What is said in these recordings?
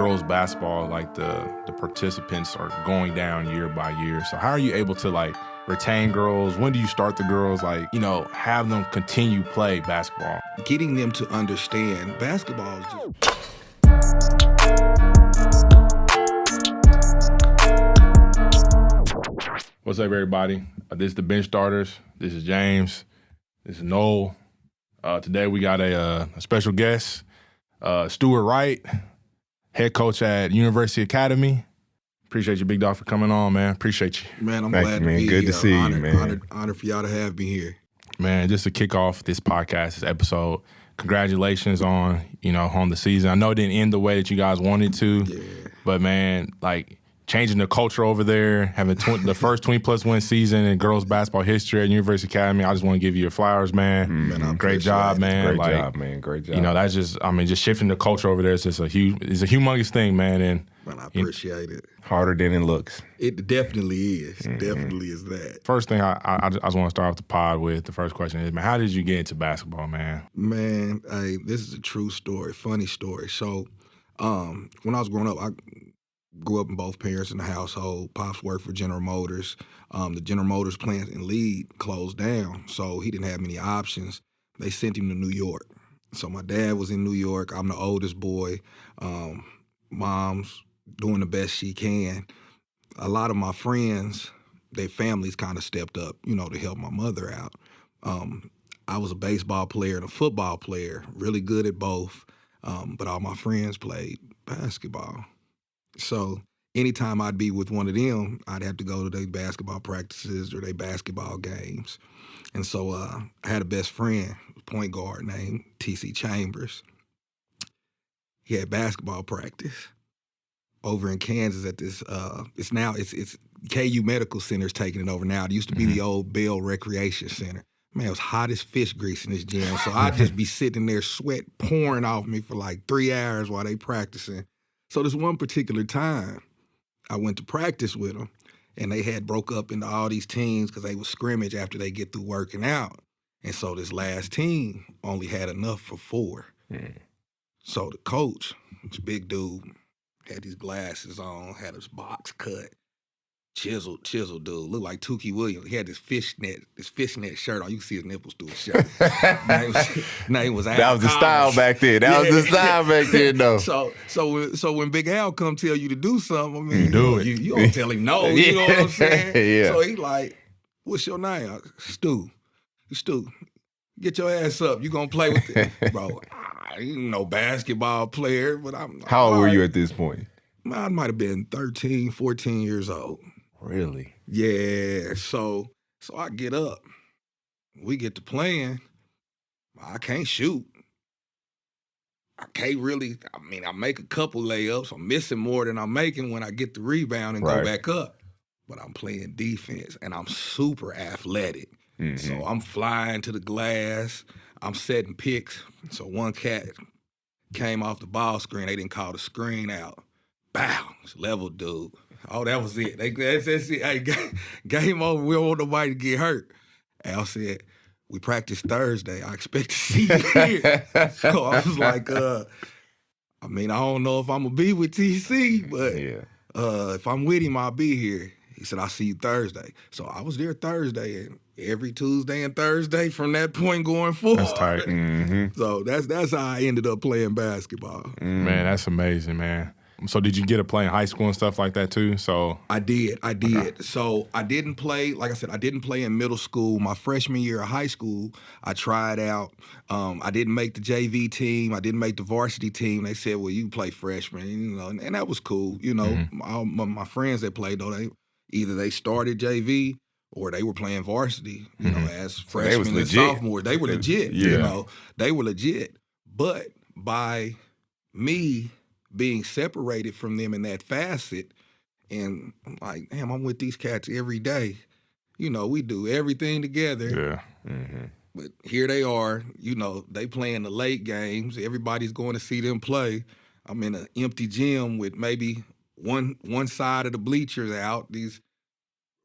girls basketball, like the participants are going down year by year. So how are you able to like retain girls? When do you start the girls? Like, you know, have them continue play basketball? Getting them to understand basketball is just... What's up, everybody? This is the Bench Starters. This is James. This is Noel. Today we got a special guest, Stuart Wright, head coach at University Academy. Appreciate you, Big Dog, for coming on, man. Appreciate you. Man, I'm glad to be here. Good to see you, man. Honored for y'all to have me here. Man, just to kick off this podcast, this episode, congratulations on the season. I know it didn't end the way that you guys wanted to, but man, like changing the culture over there, having the first 20-plus win season in girls basketball history at University Academy. I just want to give you your flowers, man. Man, great job, man. Great job, man. Great job. You know, that's just, just shifting the culture over there is just it's a humongous thing, man. And man, I appreciate it. Harder than it looks. It definitely is. Definitely is that. First thing I just want to start off the pod with, the first question is, man, how did you get into basketball, man? Man, this is a true story, funny story. So when I was growing up, I grew up in both parents in the household. Pops worked for General Motors. The General Motors plant in Lead closed down, so he didn't have many options. They sent him to New York. So my dad was in New York. I'm the oldest boy. Mom's doing the best she can. A lot of my friends, their families kind of stepped up, to help my mother out. I was a baseball player and a football player, really good at both, but all my friends played basketball. So anytime I'd be with one of them, I'd have to go to their basketball practices or their basketball games. And so I had a best friend, point guard named T.C. Chambers. He had basketball practice over in Kansas at this, it's KU Medical Center's taking it over now. It used to be the old Bell Recreation Center. Man, it was hot as fish grease in this gym. So I'd just be sitting there, sweat pouring off me for like 3 hours while they practicing. So this one particular time, I went to practice with them, and they had broke up into all these teams because they would scrimmage after they get through working out. And so this last team only had enough for 4. So the coach, this big dude, had these glasses on, had his box cut, chiseled dude, looked like Tukey Williams. He had this fishnet shirt on. You can see his nipples through his shirt. name was Al. That was the style back then. That was the style back then, though. So when Big Al come tell you to do something, you do it. You don't tell him no. You know what I'm saying? Yeah. So he like, what's your name? Stu. Get your ass up. You gonna play with it, bro? I ain't no basketball player, but I'm. How old were you at this point? I might have been 13, 14 years old. Really? Yeah. So I get up. We get to playing. I can't shoot. I can't really. I make a couple layups. I'm missing more than I'm making when I get the rebound and go back up. But I'm playing defense, and I'm super athletic. So I'm flying to the glass. I'm setting picks. So one cat came off the ball screen. They didn't call the screen out. Bow. Level dude. Oh, that was it. That's it. Hey, game over. We don't want nobody to get hurt. Al said, we practice Thursday. I expect to see you here. So I was like, I don't know if I'm going to be with TC, but if I'm with him, I'll be here. He said, I'll see you Thursday. So I was there Thursday, and every Tuesday and Thursday from that point going forward. That's tight. So that's how I ended up playing basketball. Man, that's amazing, man. So did you get to play in high school and stuff like that too? So I did. Okay. So I didn't play, like I said, I didn't play in middle school. My freshman year of high school, I tried out. I didn't make the JV team. I didn't make the varsity team. They said, well, you play freshman, and that was cool. My friends that played, though, they started JV or they were playing varsity, as freshmen and sophomores. They were legit, they were legit. But by me being separated from them in that facet, and I'm like, damn, I'm with these cats every day. We do everything together. Yeah. But here they are, they playing the late games. Everybody's going to see them play. I'm in an empty gym with maybe one side of the bleachers out, these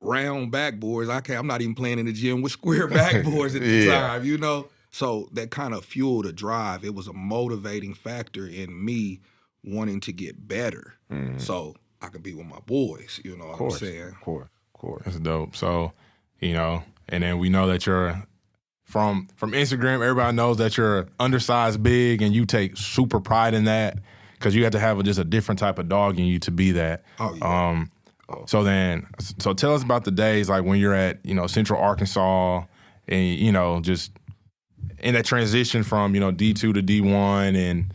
round backboards. I'm not even playing in the gym with square backboards at the time, So that kind of fueled a drive. It was a motivating factor in me wanting to get better so I could be with my boys. You know what I'm saying? Of course. That's dope. So, and then we know that you're from Instagram, everybody knows that you're undersized big, and you take super pride in that because you have to have just a different type of dog in you to be that. Oh, yeah. So tell us about the days like when you're at, Central Arkansas and, just in that transition from, D2 to D1 and,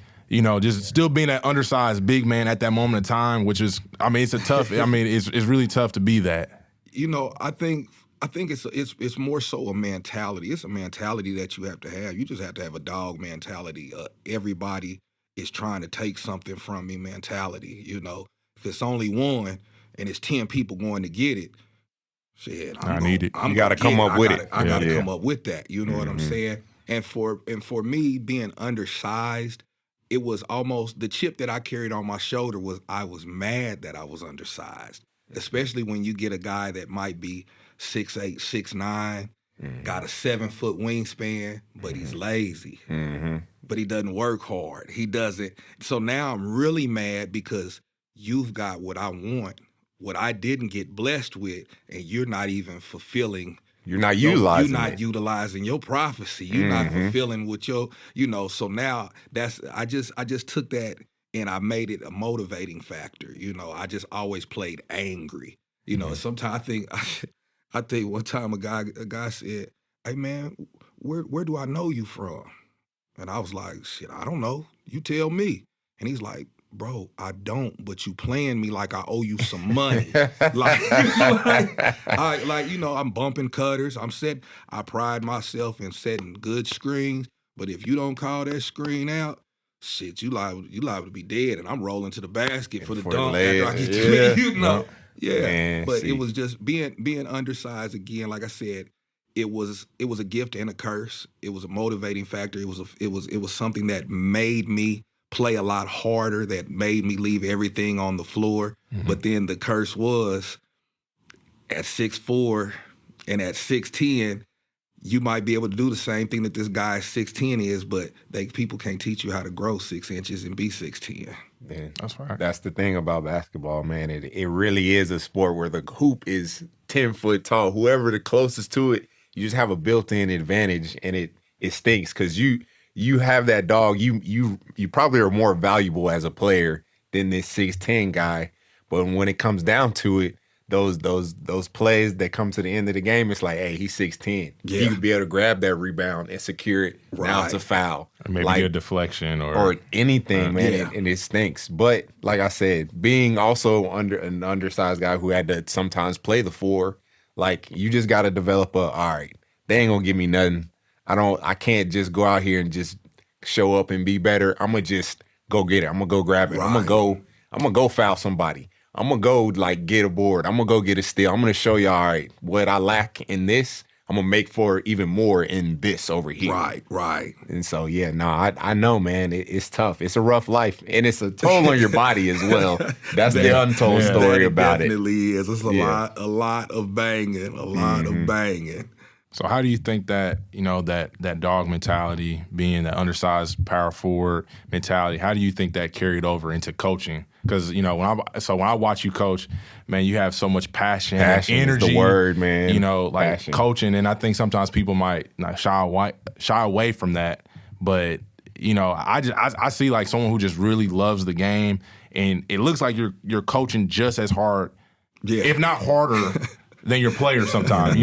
just still being that undersized big man at that moment of time, which is, it's a tough, it's really tough to be that. I think it's more so a mentality. It's a mentality that you have to have. You just have to have a dog mentality. Everybody is trying to take something from me mentality. If it's only one and it's 10 people going to get it, shit, I need it. You got to come up with it. I got to come up with that. You know what I'm saying? And for me being undersized, it was almost the chip that I carried on my shoulder was I was mad that I was undersized, especially when you get a guy that might be 6'8", 6'9", got a 7-foot wingspan, but he's lazy. But he doesn't work hard. He doesn't. So now I'm really mad because you've got what I want, what I didn't get blessed with, and you're not even fulfilling. You're not utilizing You're not utilizing your prophecy. You're not fulfilling what your, so now I just took that and I made it a motivating factor. I just always played angry. Sometimes I think one time a guy said, "Hey man, where do I know you from?" And I was like, "Shit, I don't know. You tell me." And he's like, "Bro, I don't, but you playing me like I owe you some money." I'm bumping cutters. I pride myself in setting good screens, but if you don't call that screen out, shit, you liable to be dead, and I'm rolling to the basket for the dunk after I get to Yeah. Man, but it was just being undersized again, like I said, it was a gift and a curse. It was a motivating factor. It was something that made me play a lot harder, that made me leave everything on the floor. But then the curse was at 6'4" and at 6'10", you might be able to do the same thing that this guy 6'10" is, but people can't teach you how to grow 6 inches and be 6'10". Man, that's right. That's the thing about basketball, man. It really is a sport where the hoop is 10 foot tall. Whoever the closest to it, you just have a built-in advantage, and it stinks because you have that dog. You probably are more valuable as a player than this 6'10" guy. But when it comes down to it, those plays that come to the end of the game, it's like, hey, he's 6'10". Yeah. He could be able to grab that rebound and secure it. Right. Now it's a foul. Or maybe a deflection or anything, man, and it stinks. But like I said, being also an undersized guy who had to sometimes play the 4, like you just got to develop all right, they ain't gonna give me nothing. I can't just go out here and just show up and be better. I'm gonna just go get it. I'm gonna go grab it. Right. I'm gonna go foul somebody. I'm going to go, get a board. I'm going to go get a steal. I'm going to show you, all right, what I lack in this, I'm going to make for even more in this over here. Right. And so, I know, man, it's tough. It's a rough life, and it's a toll on your body as well. That's the untold story about it. It definitely is. It's a lot of banging, of banging. So how do you think that, that dog mentality, being the undersized power forward mentality, how do you think that carried over into coaching? Because, when I watch you coach, man, you have so much passion and energy. Is the word, man. Passion. Coaching. And I think sometimes people might shy away from that. But, I see like someone who just really loves the game. And it looks like you're coaching just as hard, if not harder, than your players sometimes,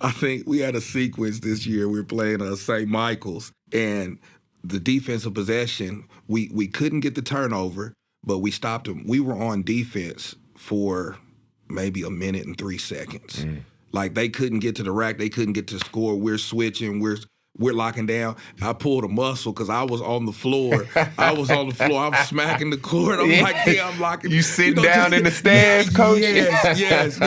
I think we had a sequence this year. We were playing St. Michael's. And the defensive possession, we couldn't get the turnover. But we stopped them. We were on defense for maybe a minute and 3 seconds. Like they couldn't get to the rack. They couldn't get to score. We're switching. We're locking down. I pulled a muscle because I was on the floor. I was smacking the court. I'm locking. You sitting down in the stands, coach? Yes.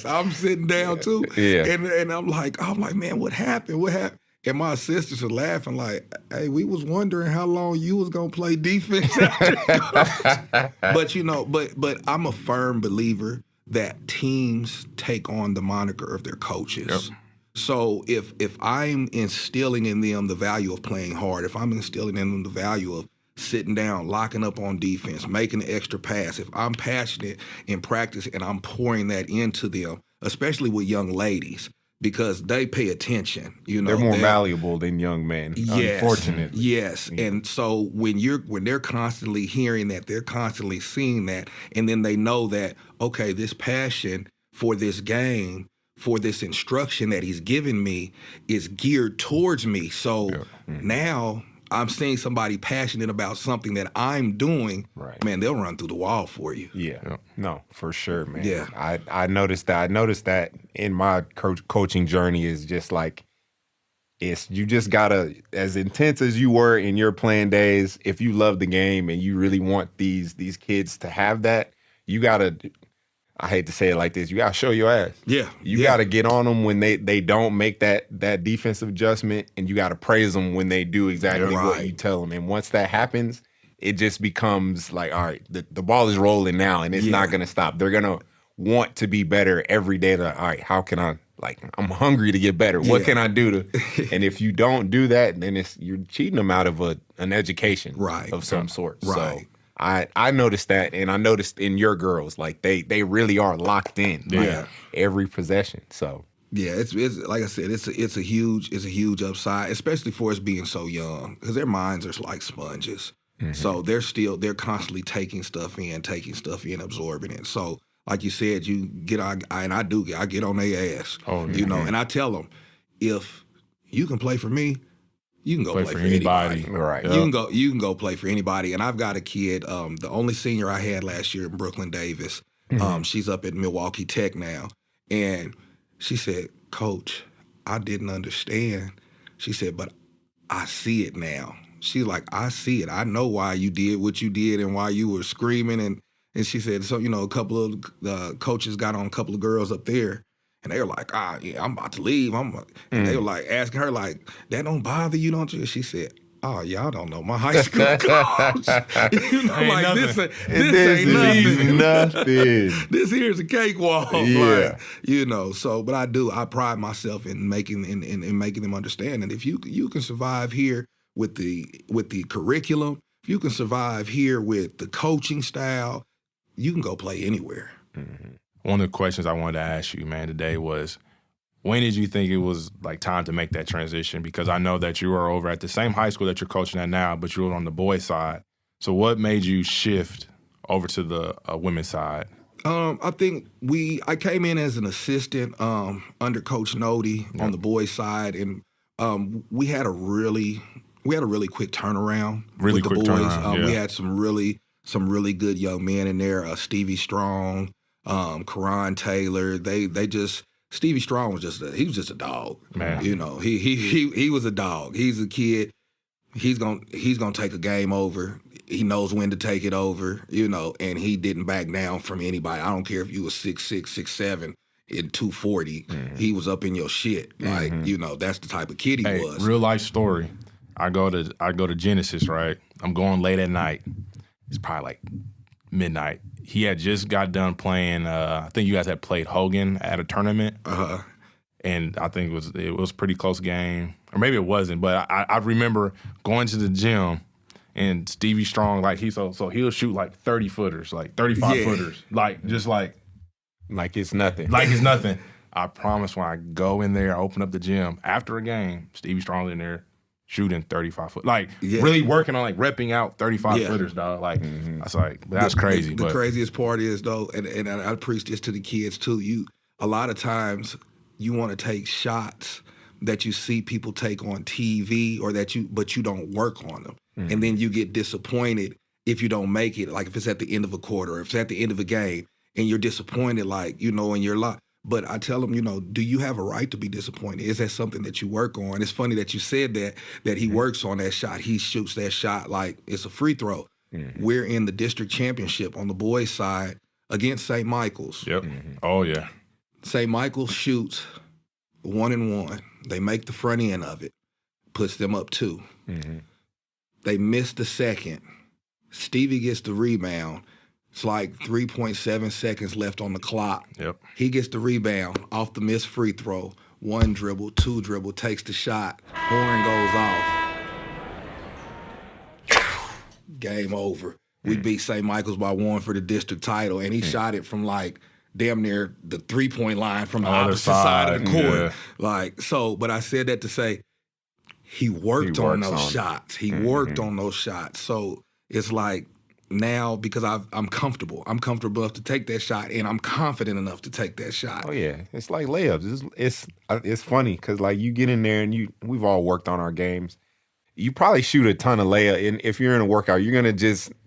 I'm sitting down too. Yeah. And I'm like, man, what happened? What happened? And my assistants are laughing like, hey, we was wondering how long you was going to play defense after. But I'm a firm believer that teams take on the moniker of their coaches. Yep. So if I'm instilling in them the value of playing hard, if I'm instilling in them the value of sitting down, locking up on defense, making the extra pass. If I'm passionate in practice and I'm pouring that into them, especially with young ladies, because they pay attention. They're more malleable than young men, unfortunately. Yes. And so when they're constantly hearing that, they're constantly seeing that, and then they know that, okay, this passion for this game, for this instruction that he's giving me is geared towards me. So now I'm seeing somebody passionate about something that I'm doing, man, they'll run through the wall for you. Yeah. No, for sure, man. Yeah. I noticed that. I noticed that in my coaching journey is just like, you just gotta, as intense as you were in your playing days, if you love the game and you really want these kids to have that, you gotta, I hate to say it like this, you gotta show your ass. Yeah. You gotta get on them when they don't make that defensive adjustment, and you gotta praise them when they do exactly what you tell them. And once that happens, it just becomes like, all right, the ball is rolling now, and it's not gonna stop. They're gonna want to be better every day. All right, how can I, I'm hungry to get better. What can I do to? And if you don't do that, then you're cheating them out of an education of some sort. So I noticed that, and I noticed in your girls, like they really are locked in, every possession. So it's like I said, it's a huge upside, especially for us being so young, because their minds are like sponges. So they're constantly taking stuff in, absorbing it. So like you said, you get I get on their ass, and I tell them, if you can play for me, you can go play for anybody. Right. You can go play for anybody. And I've got a kid, the only senior I had last year in Brooklyn Davis. She's up at Milwaukee Tech now. And she said, Coach, I didn't understand. She said, but I see it now. She's like, I see it. I know why you did what you did and why you were screaming. And she said, so, a couple of coaches got on a couple of girls up there. And they were like, I'm about to leave. And they were like asking her, like, that don't bother you, don't you? She said, oh, y'all don't know my high school coach. This ain't nothing. This here's a cakewalk. Yeah. But I pride myself in making them understand that if you can survive here with the curriculum, if you can survive here with the coaching style, you can go play anywhere. One of the questions I wanted to ask you, man, today was, when did you think it was like time to make that transition? Because I know that you are over at the same high school that you're coaching at now, but you were on the boys' side. So what made you shift over to the women's side? I think I came in as an assistant under Coach Nody on the boys' side, and we had a really quick turnaround with the boys. We had some really good young men in there. Stevie Strong, Karan Taylor. Stevie Strong was just a dog. Man. He was a dog. He's a kid. He's gonna take a game over. He knows when to take it over, and he didn't back down from anybody. I don't care if you was 6'6", 6'7", in 240. He was up in your shit. That's the type of kid he was. Real life story. I go to Genesis, right? I'm going late at night. It's probably like midnight. He had just got done playing. I think you guys had played Hogan at a tournament, and I think it was a pretty close game, or maybe it wasn't. But I remember going to the gym, and Stevie Strong, like so he'll shoot like 30-footers, like 35-footers, like it's nothing. Like it's nothing. I promise, when I go in there, I open up the gym after a game, Stevie Strong's in there shooting 35-foot, really working on repping out 35-footers, dog. I was like, that's crazy. The craziest part is, though, and I preach this to the kids too. A lot of times you want to take shots that you see people take on TV, but you don't work on them, and then you get disappointed if you don't make it. Like if it's at the end of a quarter, or if it's at the end of a game, and you're disappointed, in your life. But I tell them, do you have a right to be disappointed? Is that something that you work on? It's funny that you said that he works on that shot. He shoots that shot like it's a free throw. We're in the district championship on the boys' side against St. Michael's. Yep. Oh, yeah. St. Michael's shoots 1-and-1. They make the front end of it, puts them up 2. They miss the second. Stevie gets the rebound. It's like 3.7 seconds left on the clock. Yep. He gets the rebound off the missed free throw. 1 dribble, 2 dribble, takes the shot. Horn goes off. game over. We beat St. Michael's by 1 for the district title, and he shot it from like damn near the 3-point line from the opposite side of the court. Yeah. Like, so, but I said that to say he worked on those shots. He worked on those shots. So it's like now because I'm comfortable. I'm comfortable enough to take that shot, and I'm confident enough to take that shot. Oh yeah, it's like layups. It's funny because like you get in there and we've all worked on our games. You probably shoot a ton of layups, and if you're in a workout, you're gonna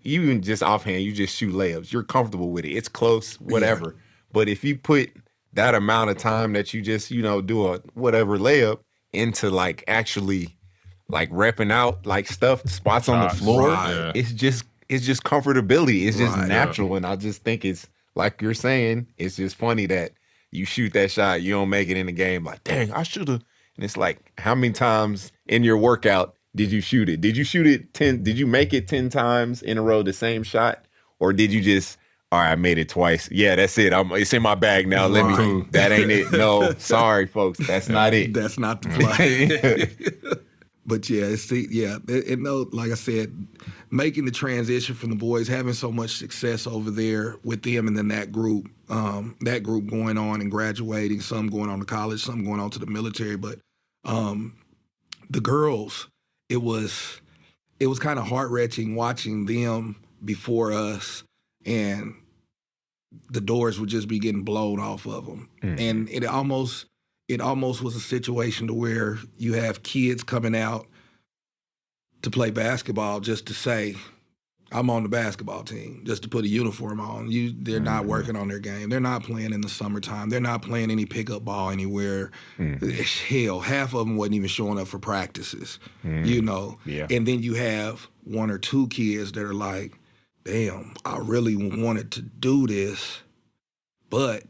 even just offhand, you just shoot layups. You're comfortable with it. It's close, whatever. Yeah. But if you put that amount of time that you just do a whatever layup into like actually like repping out like spots on the floor, it's just comfortability. It's just natural, and I just think it's like you're saying. It's just funny that you shoot that shot, you don't make it in the game. Like, dang, I should have. And it's like, how many times in your workout did you shoot it? Did you shoot it 10? Did you make it 10 times in a row the same shot, or did you just? All right, I made it twice. Yeah, that's it. It's in my bag now. Let me. That ain't it. No, sorry, folks. That's not it. That's not the play. But yeah, like I said, making the transition from the boys, having so much success over there with them, and then that group going on and graduating, some going on to college, some going on to the military. But the girls, it was kind of heart-wrenching watching them before us, and the doors would just be getting blown off of them. And it almost was a situation to where you have kids coming out to play basketball just to say, I'm on the basketball team, just to put a uniform on. They're not working on their game. They're not playing in the summertime. They're not playing any pickup ball anywhere. Hell, half of them wasn't even showing up for practices, Yeah. And then you have 1 or 2 kids that are like, damn, I really wanted to do this, but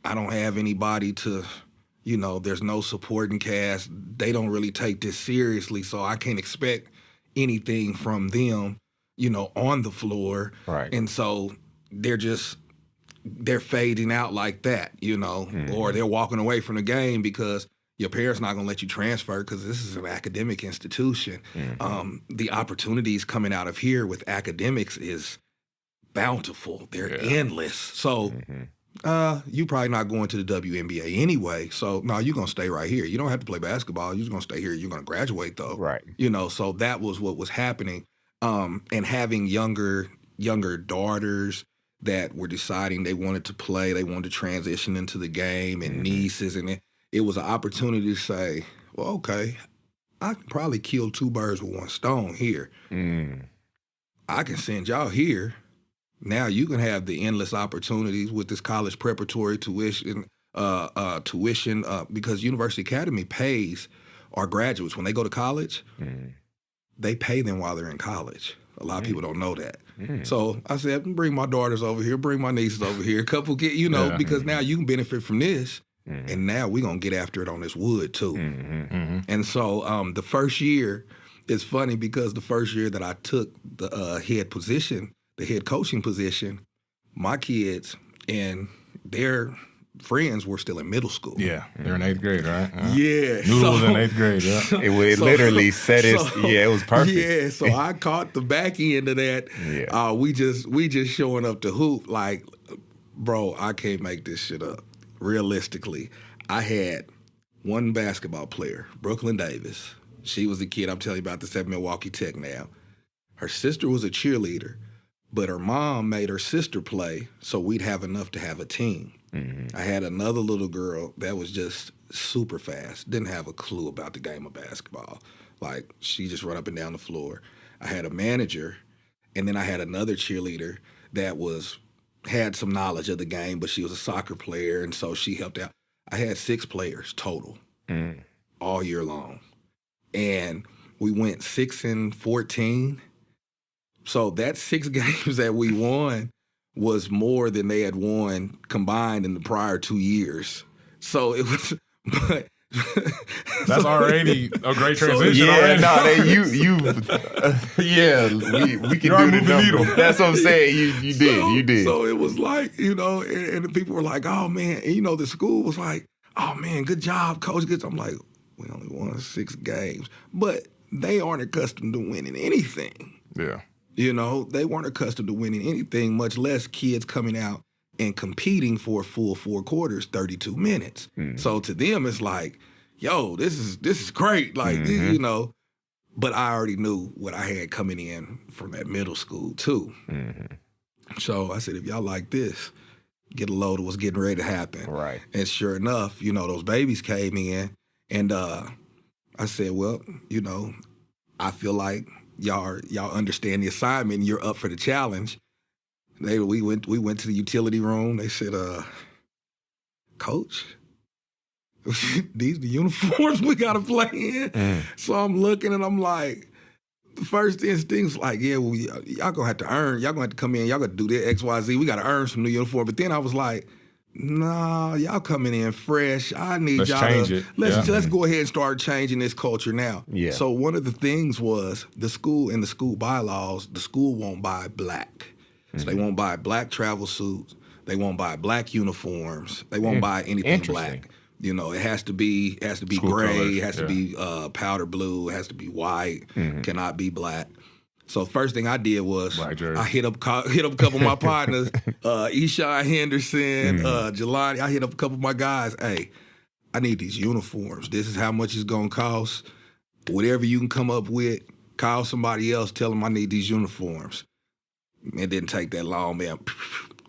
I don't have anybody to, there's no supporting cast. They don't really take this seriously, so I can't expect anything from them, on the floor. Right. And so they're fading out like that, or they're walking away from the game because your parents not going to let you transfer because this is an academic institution. The opportunities coming out of here with academics is bountiful. They're endless. So you probably not going to the WNBA anyway. So no, you're going to stay right here. You don't have to play basketball. You're just going to stay here. You're going to graduate though. Right. So that was what was happening. And having younger daughters that were deciding they wanted to play, they wanted to transition into the game, and nieces, and it was an opportunity to say, well, okay, I can probably kill 2 birds with 1 stone here. I can send y'all here. Now you can have the endless opportunities with this college preparatory tuition, because University Academy pays our graduates when they go to college. They pay them while they're in college. A lot of people don't know that. So I said, bring my daughters over here, bring my nieces over here, a couple kids, because now you can benefit from this. And now we're going to get after it on this wood, too. And so the first year, it's funny because the first year that I took the head coaching position, my kids and their friends were still in middle school. Yeah, they're in 8th grade, right? Yeah. Noodles in 8th grade, yeah. It literally set it, it was perfect. Yeah, so I caught the back end of that. Yeah. We just showing up to hoop like, bro, I can't make this shit up. Realistically, I had 1 basketball player, Brooklyn Davis. She was the kid I'm telling you about that's at Milwaukee Tech now. Her sister was a cheerleader, but her mom made her sister play so we'd have enough to have a team. I had another little girl that was just super fast, didn't have a clue about the game of basketball. Like, she just run up and down the floor. I had a manager, and then I had another cheerleader that had some knowledge of the game, but she was a soccer player, and so she helped out. I had 6 players total all year long. And we went 6-14. So that 6 games that we won was more than they had won combined in the prior 2 years. So it was, but that's already a great transition. We can do the needle. That's what I'm saying. You did. So it was like, and the people were like, oh man, and the school was like, oh man, good job, coach. I'm like, we only won 6 games, but they aren't accustomed to winning anything. Yeah. You know, they weren't accustomed to winning anything, much less kids coming out and competing for a full 4 quarters, 32 minutes. So to them, it's like, yo, this is great. Like, you know, but I already knew what I had coming in from that middle school too. So I said, if y'all like this, get a load of what's getting ready to happen. Right. And sure enough, you know, those babies came in, and I said, well, you know, I feel like y'all understand the assignment and you're up for the challenge. We went to the utility room. They said, Coach, these the uniforms we gotta play in. So I'm looking and I'm like, the first instinct's like, yeah, well, y'all gonna have to earn. Y'all gonna have to come in. Y'all gotta do this, X, Y, Z. We gotta earn some new uniform. But then I was like, nah, y'all coming in fresh. I need Let's y'all change to it. let's go ahead and start changing this culture now. Yeah. So one of the things was the school and the school bylaws, the school won't buy black. So they won't buy black travel suits. They won't buy black uniforms. They won't buy anything black. You know, it has to be School gray. colors, It has to be powder blue. It has to be white. Cannot be black. So first thing I did was I hit up a couple of my partners, Eshai Henderson, Jelani. I hit up a couple of my guys. Hey, I need these uniforms. This is how much it's gonna cost. Whatever you can come up with, call somebody else. Tell them I need these uniforms. It didn't take that long, man.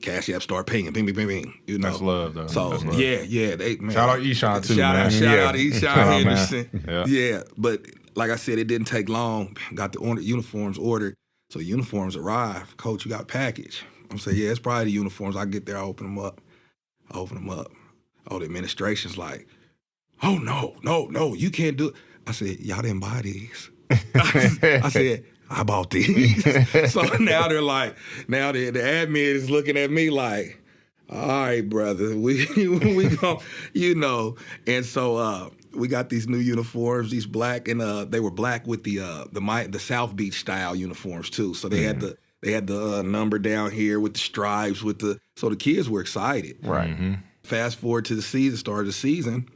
Cash App start pinging, ping, ping, ping, ping. You know, That's love, though. So That's love. yeah, they man. Shout out Eshai too, man. Shout out Eshai Henderson. Man. Yeah, but like I said, it didn't take long. Got the uniforms ordered, so uniforms arrived. Coach, you got a package. I'm saying, yeah, it's probably the uniforms. I get there, I open them up. Oh, the administration's like, oh no, you can't do it. I said, y'all didn't buy these. I said, I bought these. So now they're like, now the admin is looking at me like, all right, brother, we go, you know. And so we got these new uniforms, these black, and they were black with the South Beach style uniforms too. So they had the number down here with the stripes, so the kids were excited. Right. Fast forward to the start of the season,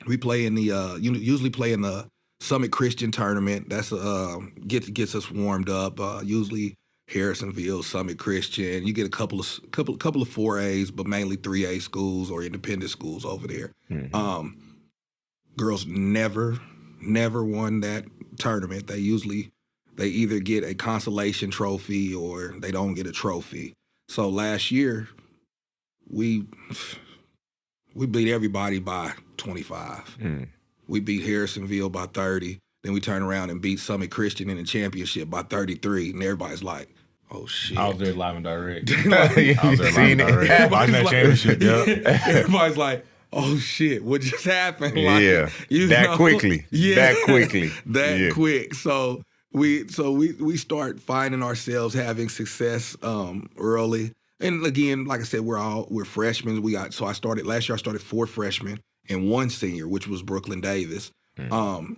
we play in the usually play in the Summit Christian tournament. That's gets us warmed up. Usually Harrisonville, Summit Christian. You get a couple of 4As, but mainly 3A schools or independent schools over there. Girls never won that tournament. They either get a consolation trophy or they don't get a trophy. So last year we beat everybody by 25. We beat Harrisonville by 30. Then we turn around and beat Summit Christian in the championship by 33. And everybody's like, oh, shit. I was there live and direct. I was there live and direct. Watching that championship, Everybody's like, oh, shit, what just happened? Like, that quickly. That quick. So we start finding ourselves having success early. And again, like I said, we're freshmen. Last year I started 4 freshmen and 1 senior, which was Brooklyn Davis. And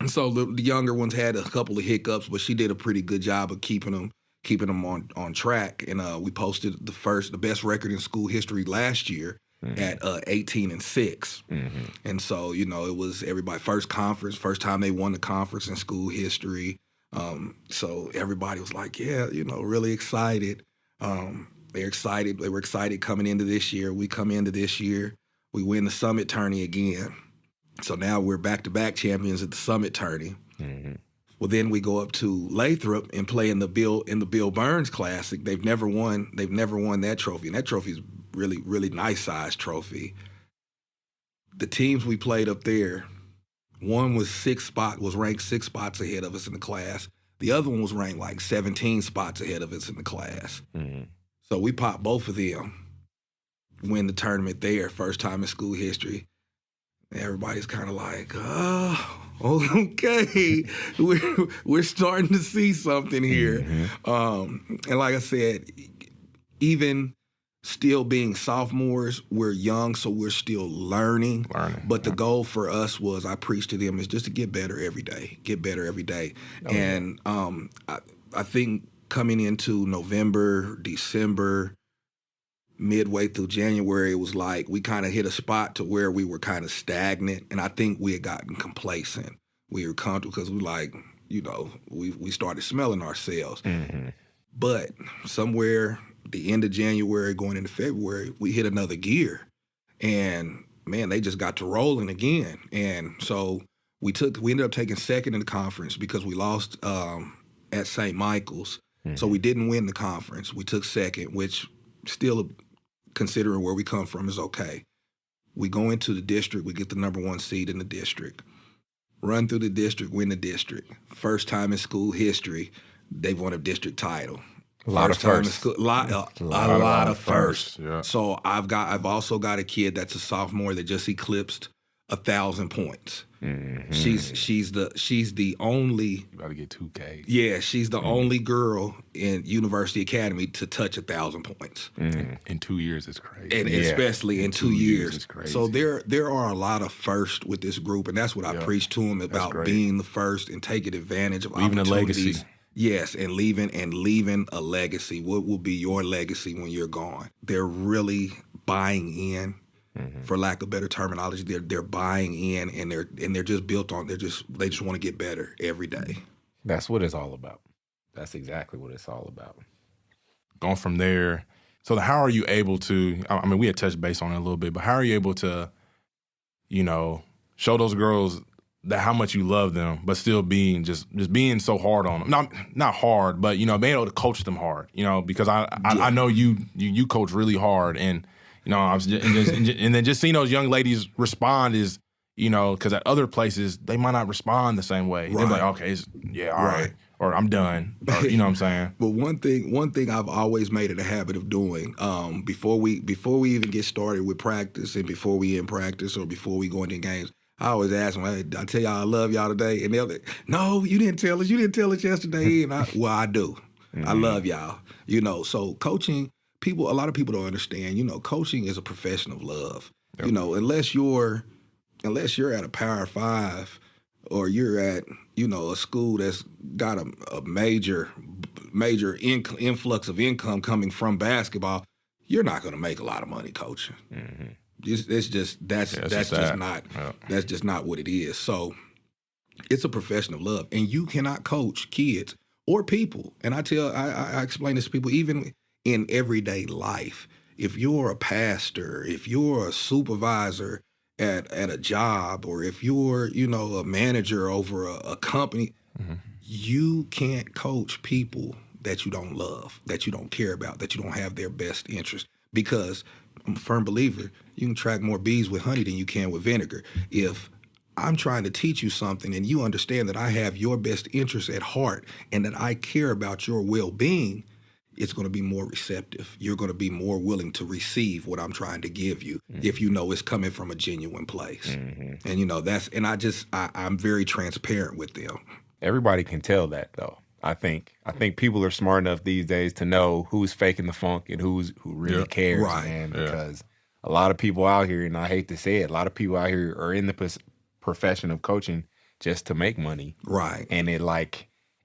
so the younger ones had a couple of hiccups, but she did a pretty good job of keeping them on track. And we posted the best record in school history last year at 18-6. And so, you know, it was everybody first time they won the conference in school history. So everybody was like, yeah, you know, really excited. They're excited. They were excited coming into this year. We come into this year. We win the Summit Tourney again. So now we're back-to-back champions at the Summit Tourney. Well, then we go up to Lathrop and play in the Bill Burns Classic. They've never won that trophy, and that trophy is really, really nice sized trophy. The teams we played up there, one was ranked 6 spots ahead of us in the class. The other one was ranked like 17 spots ahead of us in the class. So we popped both of them. Win the tournament there, first time in school history. Everybody's kind of like, oh, okay, we're starting to see something here. And like I said, even still being sophomores, we're young, so we're still learning. But the goal for us was, I preached to them, is just to get better every day. And I think coming into November, December, midway through January, it was like we kind of hit a spot to where we were kind of stagnant, and I think we had gotten complacent. We were comfortable because we like, we started smelling ourselves. But somewhere the end of January going into February, we hit another gear. And man, they just got to rolling again. And so we ended up taking second in the conference because we lost at St. Michael's. So we didn't win the conference. We took second, which still, considering where we come from, is okay. We go into the district, we get the number 1 seed in the district. Run through the district, win the district. First time in school history, they've won a district title. A lot of firsts. A lot of firsts. Yeah. So I've also got a kid that's a sophomore that just eclipsed 1,000 points. She's the only. You about to get 2K. Yeah, she's the only girl in University Academy to touch 1,000 points. In 2 years, it's crazy. And especially in 2 years. It's crazy. So there are a lot of firsts with this group, and that's what I preach to them about, being the first and taking advantage of leaving opportunities. A legacy. Yes, and leaving a legacy. What will be your legacy when you're gone? They're really buying in. For lack of better terminology, they're buying in, and they're just built on. They just want to get better every day. That's what it's all about. That's exactly what it's all about. Going from there, so how are you able to? I mean, we had touched base on it a little bit, but how are you able to, show those girls that how much you love them, but still being just being so hard on them? Not hard, but being able to coach them hard. Because I know you coach really hard, and. I was and then just seeing those young ladies respond is, because at other places they might not respond the same way. Right. They're like, okay, all right, or I'm done. Or, you know what I'm saying? But one thing I've always made it a habit of doing before we even get started with practice, and before we end practice, or before we go into games, I always ask them, hey, I tell y'all I love y'all today, and they'll like, no, you didn't tell us. You didn't tell us yesterday. And I do. I love y'all. So coaching. A lot of people don't understand, coaching is a profession of love. Yep. Unless you're at a Power 5 or you're at, a school that's got a major influx of income coming from basketball, you're not going to make a lot of money coaching. That's just not what it is. So it's a profession of love, and you cannot coach kids or people. And I explain this to people, even in everyday life. If you're a pastor, if you're a supervisor at a job, or if you're, a manager over a company, you can't coach people that you don't love, that you don't care about, that you don't have their best interest. Because I'm a firm believer, you can attract more bees with honey than you can with vinegar. If I'm trying to teach you something and you understand that I have your best interest at heart and that I care about your well-being, it's going to be more receptive. You're going to be more willing to receive what I'm trying to give you if it's coming from a genuine place. And I'm very transparent with them. Everybody can tell that, though. I think people are smart enough these days to know who's faking the funk and who really cares, man. Because a lot of people out here, and I hate to say it, a lot of people out here are in the profession of coaching just to make money, right? And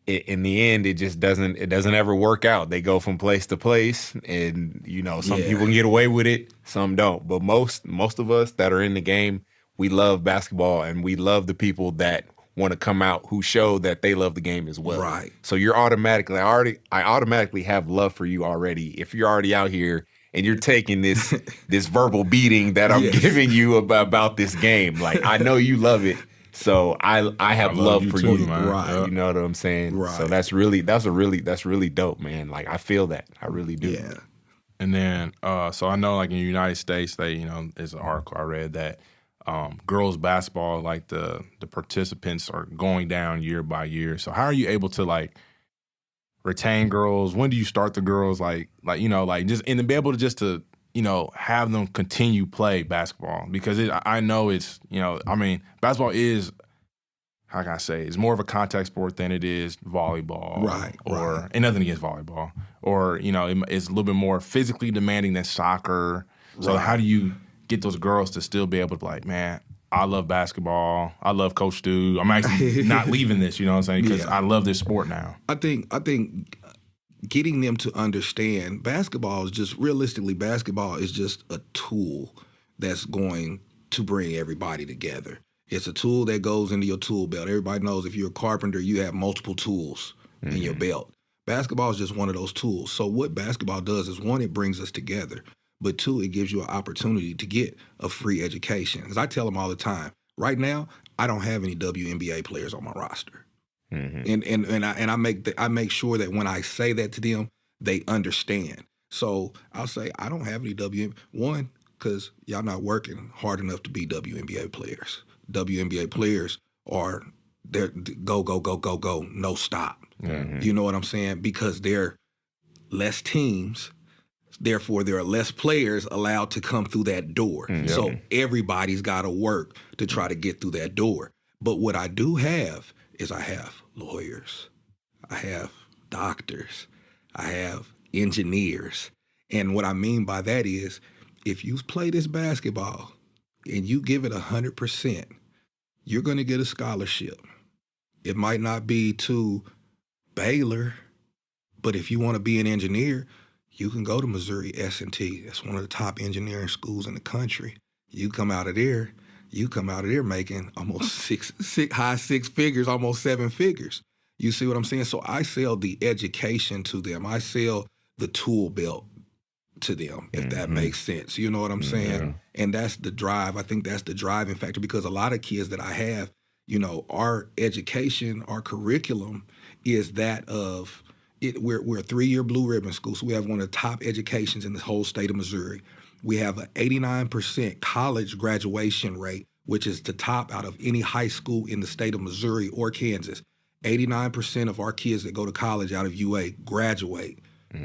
in the end, it doesn't ever work out. They go from place to place, and some people can get away with it, some don't. But most of us that are in the game, we love basketball, and we love the people that want to come out who show that they love the game as well. Right. So you're automatically, I automatically have love for you already if you're already out here and you're taking this verbal beating that I'm giving you about this game. Like, I know you love it. So I have love for too, you, man. Right? You know what I'm saying? Right. So that's really dope, man. Like, I feel that, I really do. Yeah. And then, so I know, like in the United States, there's an article I read that girls basketball, like the participants are going down year by year. So how are you able to retain girls? When do you start the girls? Just and to be able to just to have them continue play basketball, because I know it's, basketball is, how can I say, it's more of a contact sport than it is volleyball. Right. And nothing against volleyball. Or, it's a little bit more physically demanding than soccer. So how do you get those girls to still be able to be like, man, I love basketball. I love Coach Stu. I'm actually not leaving this, you know what I'm saying? Because I love this sport now. I think getting them to understand basketball is just a tool that's going to bring everybody together. It's a tool that goes into your tool belt. Everybody knows if you're a carpenter, you have multiple tools in your belt. Basketball is just one of those tools. So what basketball does is, one, it brings us together. But two, it gives you an opportunity to get a free education. Because I tell them all the time, right now, I don't have any WNBA players on my roster. And I make sure that when I say that to them, they understand. So I'll say I don't have any one, because y'all not working hard enough to be WNBA players. WNBA players are they're go, no stop. You know what I'm saying? Because there are less teams, therefore there are less players allowed to come through that door. So everybody's got to work to try to get through that door. But what I do have is I have lawyers, I have doctors, I have engineers. And what I mean by that is, if you play this basketball and you give it 100%, you're going to get a scholarship. It might not be to Baylor, but if you want to be an engineer, you can go to Missouri S&T. That's one of the top engineering schools in the country. You come out of there making almost high six figures, almost seven figures. You see what I'm saying? So I sell the education to them. I sell the tool belt to them, if that makes sense. You know what I'm saying? And that's the drive. I think that's the driving factor, because a lot of kids that I have, our education, our curriculum is that of it. We're a 3-year blue ribbon school, so we have one of the top educations in the whole state of Missouri. We have an 89% college graduation rate, which is the top out of any high school in the state of Missouri or Kansas. 89% of our kids that go to college out of UA graduate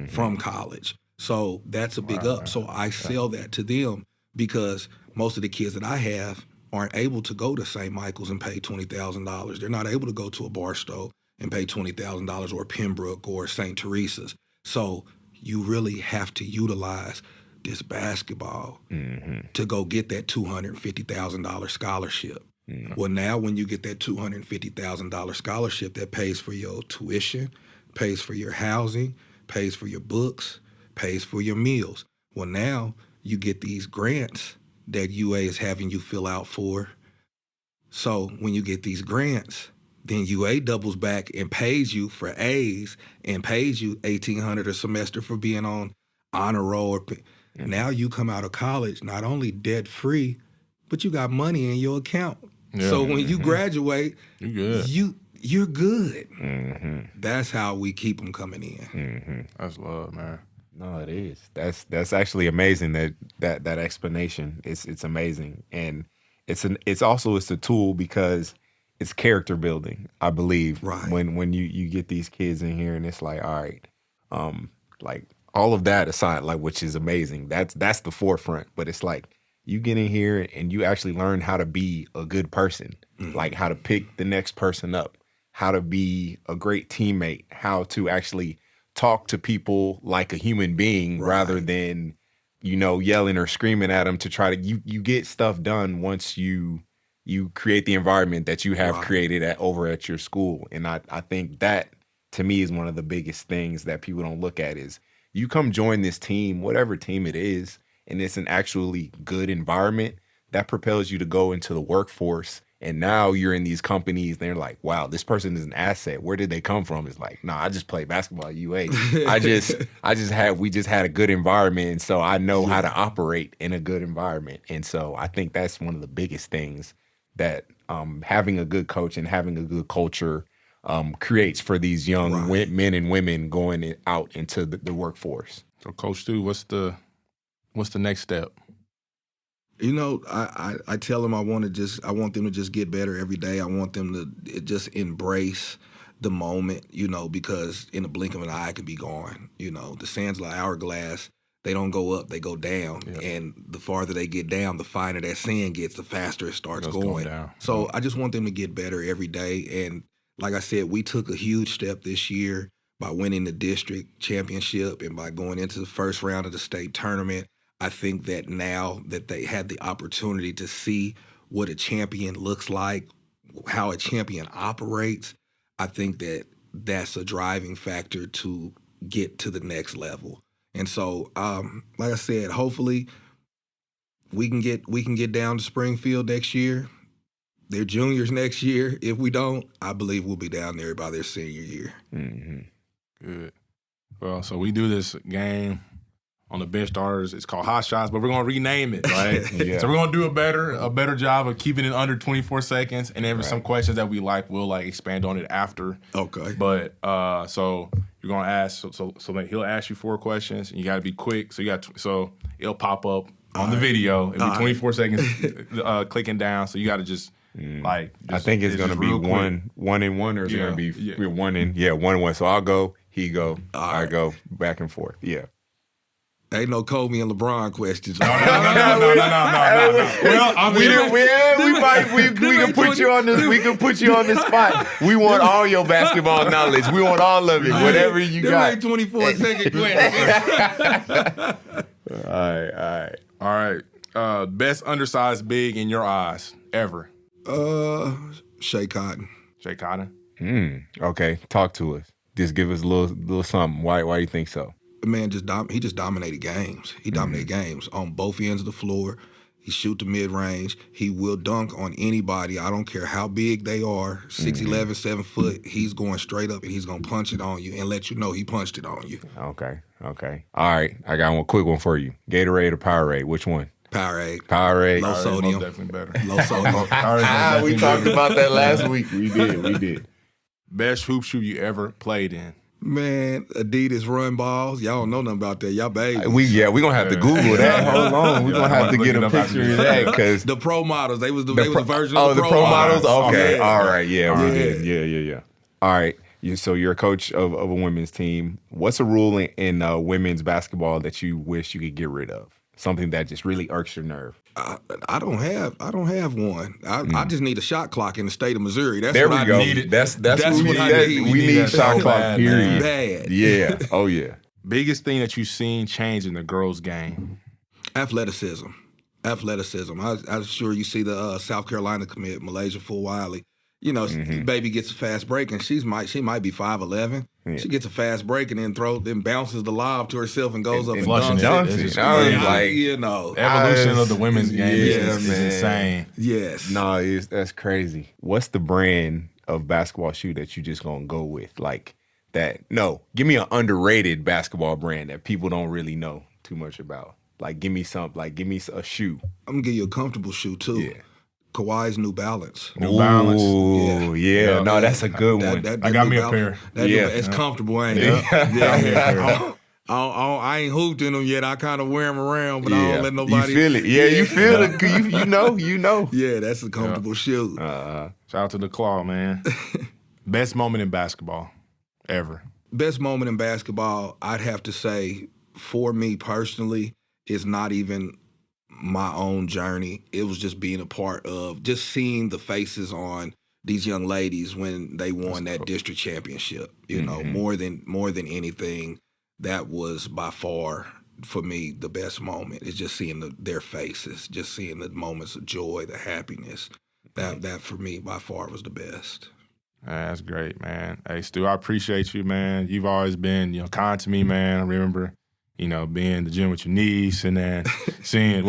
from college. So that's a big up. So I sell that to them, because most of the kids that I have aren't able to go to St. Michael's and pay $20,000. They're not able to go to a Barstow and pay $20,000, or Pembroke or St. Teresa's. So you really have to utilize this basketball to go get that $250,000 scholarship. Well, now when you get that $250,000 scholarship, that pays for your tuition, pays for your housing, pays for your books, pays for your meals. Well, now you get these grants that UA is having you fill out for. So when you get these grants, then UA doubles back and pays you for A's and pays you $1,800 a semester for being on honor roll. Now you come out of college not only debt free, but you got money in your account. So when you graduate, you're good. That's how we keep them coming in. That's love, man. No, it is. That's actually amazing. That explanation. It's amazing, and it's a tool, because it's character building, I believe. Right. When you get these kids in here, and it's like, all right, like all of that aside, like, which is amazing. That's the forefront. But it's like, you get in here and you actually learn how to be a good person, like how to pick the next person up, how to be a great teammate, how to actually talk to people like a human being rather than, yelling or screaming at them to try to, you get stuff done once you create the environment that you have created over at your school. And I think that, to me, is one of the biggest things that people don't look at is, you come join this team, whatever team it is, and it's an actually good environment that propels you to go into the workforce. And now you're in these companies, and they're like, wow, this person is an asset. Where did they come from? It's like, no, I just played basketball at UA. We just had a good environment. And so I know how to operate in a good environment. And so I think that's one of the biggest things that having a good coach and having a good culture creates for these young men and women going out into the workforce. So, Coach Stu, what's the next step? I tell them I want them to just get better every day. I want them to just embrace the moment, because in the blink of an eye it could be gone. The sands of the hourglass, they don't go up, they go down. Yep. And the farther they get down, the finer that sand gets, the faster it starts going down. So I just want them to get better every day. And like I said, we took a huge step this year by winning the district championship and by going into the first round of the state tournament. I think that now that they had the opportunity to see what a champion looks like, how a champion operates, I think that that's a driving factor to get to the next level. And so, like I said, hopefully we can get down to Springfield next year. They're juniors next year. If we don't, I believe we'll be down there by their senior year. Good. Well, so we do this game on the bench starters. It's called Hot Shots, but we're gonna rename it, right? So we're gonna do a better job of keeping it under 24 seconds, and then some questions that we like, we'll like expand on it after. Okay. But so you're gonna ask, so like he'll ask you 4 questions, and you got to be quick. So so it'll pop up on the video. It'll be 24 seconds clicking down. So you got to just. I think it's gonna be one and one, or it's gonna be one and one. So I'll go, he go, I go, back and forth. Yeah. Ain't no Kobe and LeBron questions. No. Well, we can put you on this. We can put you on the spot. We want all your basketball knowledge. We want all of it. Whatever you got. 24-second question. All right. Best undersized big in your eyes ever. Shea Cotton. Shea Cotton. Okay, talk to us. Just give us a little something. Why do you think so? The man he just dominated games. He dominated games on both ends of the floor. He shoot the mid-range. He will dunk on anybody. I don't care how big they are, 6'11", 7 foot. He's going straight up and he's going to punch it on you and let you know he punched it on you. Okay. All right, I got one quick one for you. Gatorade or Powerade? Which one? Powerade. Low sodium. Definitely better. Low sodium. We talked about that last week. We did. Best hoop shoe you ever played in? Man, Adidas run balls. Y'all don't know nothing about that. Y'all babies. We gonna have to Google that. Hold on. We're gonna have to get a picture of that because the pro models, they was the version of the pro models. Okay. Yeah. All right. Yeah, we did. Yeah. All right. So you're a coach of a women's team. What's a rule in women's basketball that you wish you could get rid of? Something that just really irks your nerve. I don't have one. I just need a shot clock in the state of Missouri. That's there what we go. I need. That's what we need. We need shot clock. Period. Bad. Yeah. Oh yeah. Biggest thing that you've seen change in the girls' game? Athleticism. I'm sure you see the South Carolina commit, Malaysia Fulwiley. You know, baby gets a fast break, and she might be 5'11". Yeah. She gets a fast break and then bounces the lob to herself and goes up and dunks it. Evolution of the women's game is insane. Yes. No, that's crazy. What's the brand of basketball shoe that you just gonna go with? Like that? No, give me an underrated basketball brand that people don't really know too much about. Like, give me a shoe. I'm gonna give you a comfortable shoe too. Yeah. Kawhi's New Balance. New Balance. Yeah. No, that's a good one. I got me a pair. It's comfortable, ain't it? Yeah. I ain't hooped in them yet. I kind of wear them around, but I don't let nobody. You feel it. Yeah, you feel it. You know. Yeah, that's a comfortable shoe. Shout out to the Claw, man. Best moment in basketball ever. Best moment in basketball, I'd have to say, for me personally, is not even my own journey. It was just being a part of, just seeing the faces on these young ladies when they won that district championship. You know, more than anything, that was by far for me the best moment. Is just seeing their faces, just seeing the moments of joy, the happiness. That for me by far was the best. That's great, man. Hey, Stu, I appreciate you, man. You've always been, kind to me, man. I remember, being in the gym with your niece and then seeing,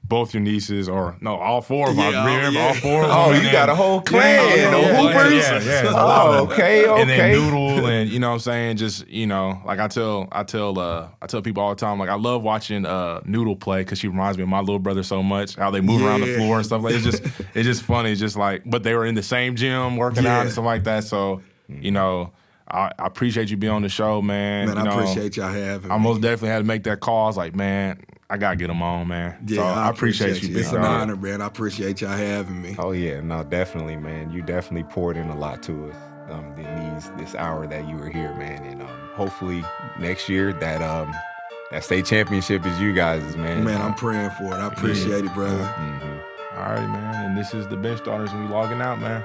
both your nieces, or no, all four of them. I remember all four of them. Oh, you got a whole clan of hoopers? Yeah. Oh, okay. And then Noodle, and you know what I'm saying? Just, like I tell people all the time, like I love watching Noodle play because she reminds me of my little brother so much, how they move around the floor and stuff like that. It's just funny. It's just like, but they were in the same gym working out and stuff like that. So, I appreciate you being on the show, man. Man, I appreciate y'all having me. I most definitely had to make that call. I was like, man, I got to get them on, man. Yeah, so I appreciate you. It's an honor, man. I appreciate y'all having me. Oh, yeah. No, definitely, man. You definitely poured in a lot to us this hour that you were here, man. And hopefully next year that state championship is you guys', man. Man, I'm praying for it. I appreciate it, brother. All right, man. And this is the Bench Starters, and we logging out, man.